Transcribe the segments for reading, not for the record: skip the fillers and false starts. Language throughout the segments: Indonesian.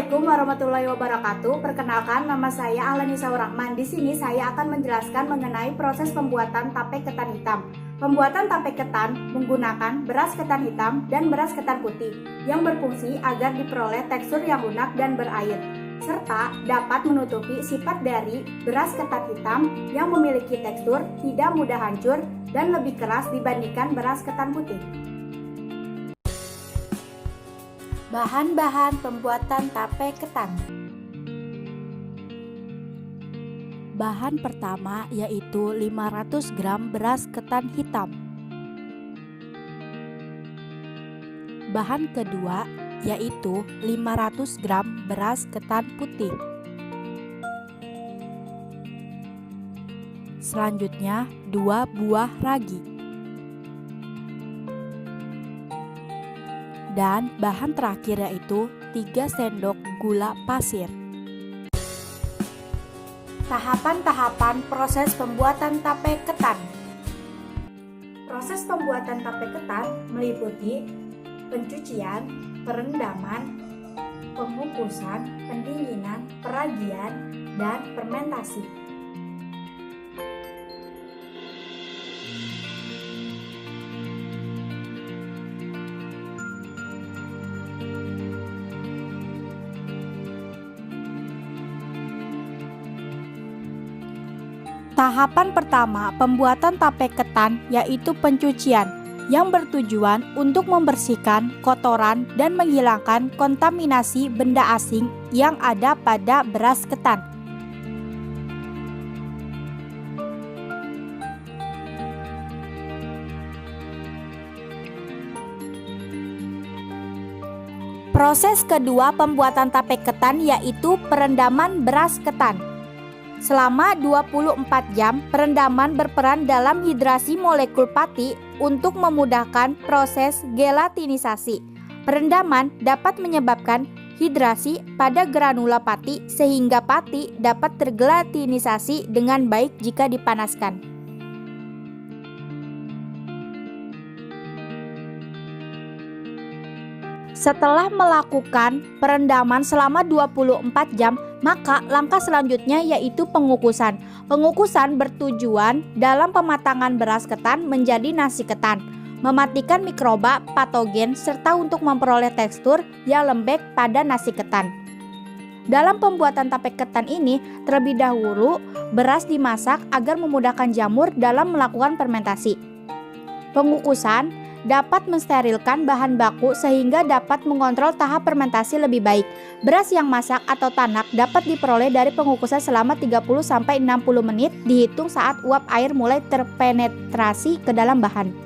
Assalamualaikum warahmatullahi wabarakatuh. Perkenalkan, nama saya Ahlani Saurahman. Di sini saya akan menjelaskan mengenai proses pembuatan tape ketan hitam. Pembuatan tape ketan menggunakan beras ketan hitam dan beras ketan putih yang berfungsi agar diperoleh tekstur yang lunak dan berair, serta dapat menutupi sifat dari beras ketan hitam yang memiliki tekstur tidak mudah hancur dan lebih keras dibandingkan beras ketan putih. Bahan-bahan pembuatan tape ketan. Bahan pertama yaitu 500 gram beras ketan hitam. Bahan kedua yaitu 500 gram beras ketan putih. Selanjutnya 2 buah ragi. Dan bahan terakhir yaitu 3 sendok gula pasir. Tahapan-tahapan proses pembuatan tape ketan. Proses pembuatan tape ketan meliputi pencucian, perendaman, pengukusan, pendinginan, peragian, dan fermentasi. Tahapan pertama pembuatan tape ketan yaitu pencucian yang bertujuan untuk membersihkan kotoran dan menghilangkan kontaminasi benda asing yang ada pada beras ketan. Proses kedua pembuatan tape ketan yaitu perendaman beras ketan. Selama 24 jam, perendaman berperan dalam hidrasi molekul pati untuk memudahkan proses gelatinisasi. Perendaman dapat menyebabkan hidrasi pada granula pati sehingga pati dapat tergelatinisasi dengan baik jika dipanaskan. Setelah melakukan perendaman selama 24 jam, maka langkah selanjutnya yaitu pengukusan. Pengukusan bertujuan dalam pematangan beras ketan menjadi nasi ketan, mematikan mikroba patogen serta untuk memperoleh tekstur yang lembek pada nasi ketan. Dalam pembuatan tape ketan ini, terlebih dahulu beras dimasak agar memudahkan jamur dalam melakukan fermentasi. Pengukusan dapat mensterilkan bahan baku sehingga dapat mengontrol tahap fermentasi lebih baik. Beras yang masak atau tanak dapat diperoleh dari pengukusan selama 30-60 menit dihitung saat uap air mulai terpenetrasi ke dalam bahan.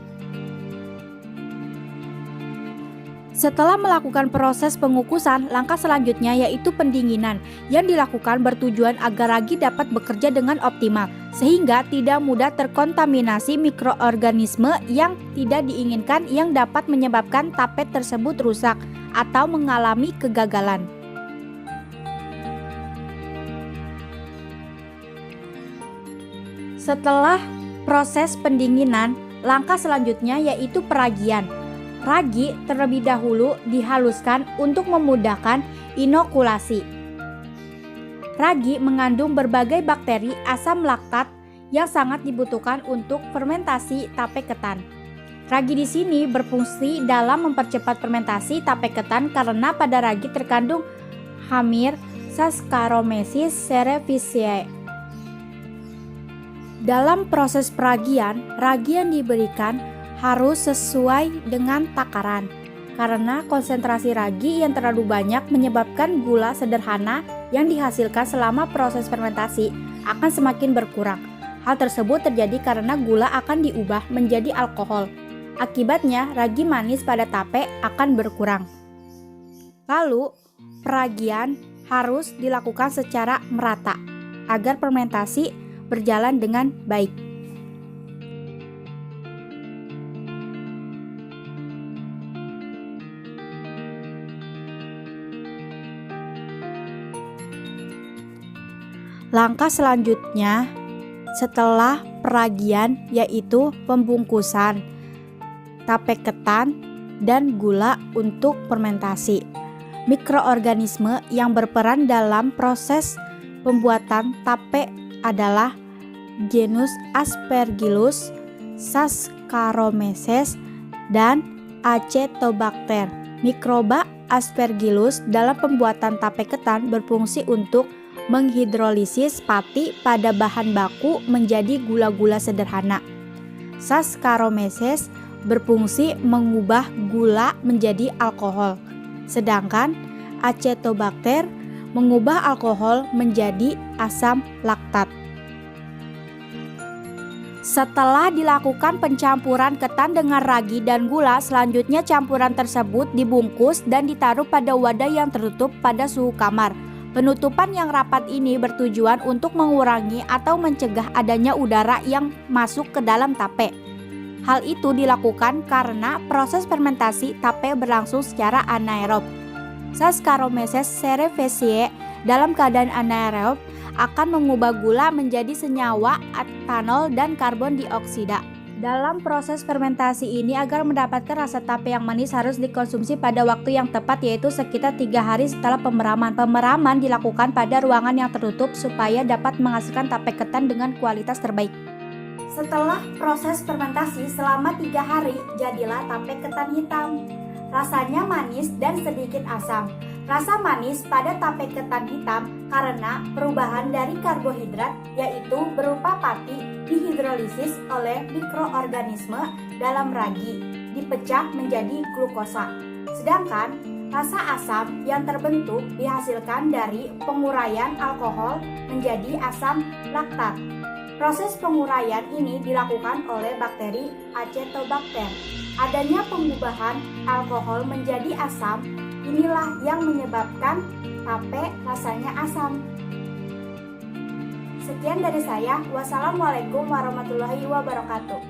Setelah melakukan proses pengukusan, langkah selanjutnya yaitu pendinginan yang dilakukan bertujuan agar ragi dapat bekerja dengan optimal sehingga tidak mudah terkontaminasi mikroorganisme yang tidak diinginkan yang dapat menyebabkan tape tersebut rusak atau mengalami kegagalan. Setelah proses pendinginan, langkah selanjutnya yaitu peragian. Ragi terlebih dahulu dihaluskan untuk memudahkan inokulasi. Ragi mengandung berbagai bakteri asam laktat yang sangat dibutuhkan untuk fermentasi tape ketan. Ragi di sini berfungsi dalam mempercepat fermentasi tape ketan karena pada ragi terkandung hamir Saccharomyces cerevisiae. Dalam proses peragian, ragi yang diberikan harus sesuai dengan takaran, karena konsentrasi ragi yang terlalu banyak menyebabkan gula sederhana yang dihasilkan selama proses fermentasi akan semakin berkurang. Hal tersebut terjadi karena gula akan diubah menjadi alkohol. Akibatnya, ragi manis pada tape akan berkurang. Lalu, peragian harus dilakukan secara merata agar fermentasi berjalan dengan baik. Langkah selanjutnya setelah peragian yaitu pembungkusan tape ketan dan gula untuk fermentasi. Mikroorganisme yang berperan dalam proses pembuatan tape adalah genus Aspergillus, Saccharomyces, dan Acetobacter. Mikroba Aspergillus dalam pembuatan tape ketan berfungsi untuk menghidrolisis pati pada bahan baku menjadi gula-gula sederhana. Saccharomyces berfungsi mengubah gula menjadi alkohol, sedangkan Acetobacter mengubah alkohol menjadi asam laktat. Setelah dilakukan pencampuran ketan dengan ragi dan gula, selanjutnya campuran tersebut dibungkus dan ditaruh pada wadah yang tertutup pada suhu kamar. Penutupan yang rapat ini bertujuan untuk mengurangi atau mencegah adanya udara yang masuk ke dalam tape. Hal itu dilakukan karena proses fermentasi tape berlangsung secara anaerob. Saccharomyces cerevisiae dalam keadaan anaerob akan mengubah gula menjadi senyawa etanol dan karbon dioksida. Dalam proses fermentasi ini, agar mendapatkan rasa tape yang manis harus dikonsumsi pada waktu yang tepat, yaitu sekitar 3 hari setelah pemeraman. Pemeraman dilakukan pada ruangan yang tertutup supaya dapat menghasilkan tape ketan dengan kualitas terbaik. Setelah proses fermentasi selama 3 hari, jadilah tape ketan hitam. Rasanya manis dan sedikit asam. Rasa manis pada tape ketan hitam karena perubahan dari karbohidrat, yaitu berupa pati, dihidrolisis oleh mikroorganisme dalam ragi, dipecah menjadi glukosa. Sedangkan rasa asam yang terbentuk dihasilkan dari penguraian alkohol menjadi asam laktat. Proses penguraian ini dilakukan oleh bakteri Acetobacter. Adanya pengubahan alkohol menjadi asam, inilah yang menyebabkan tape rasanya asam. Sekian dari saya. Wassalamualaikum warahmatullahi wabarakatuh.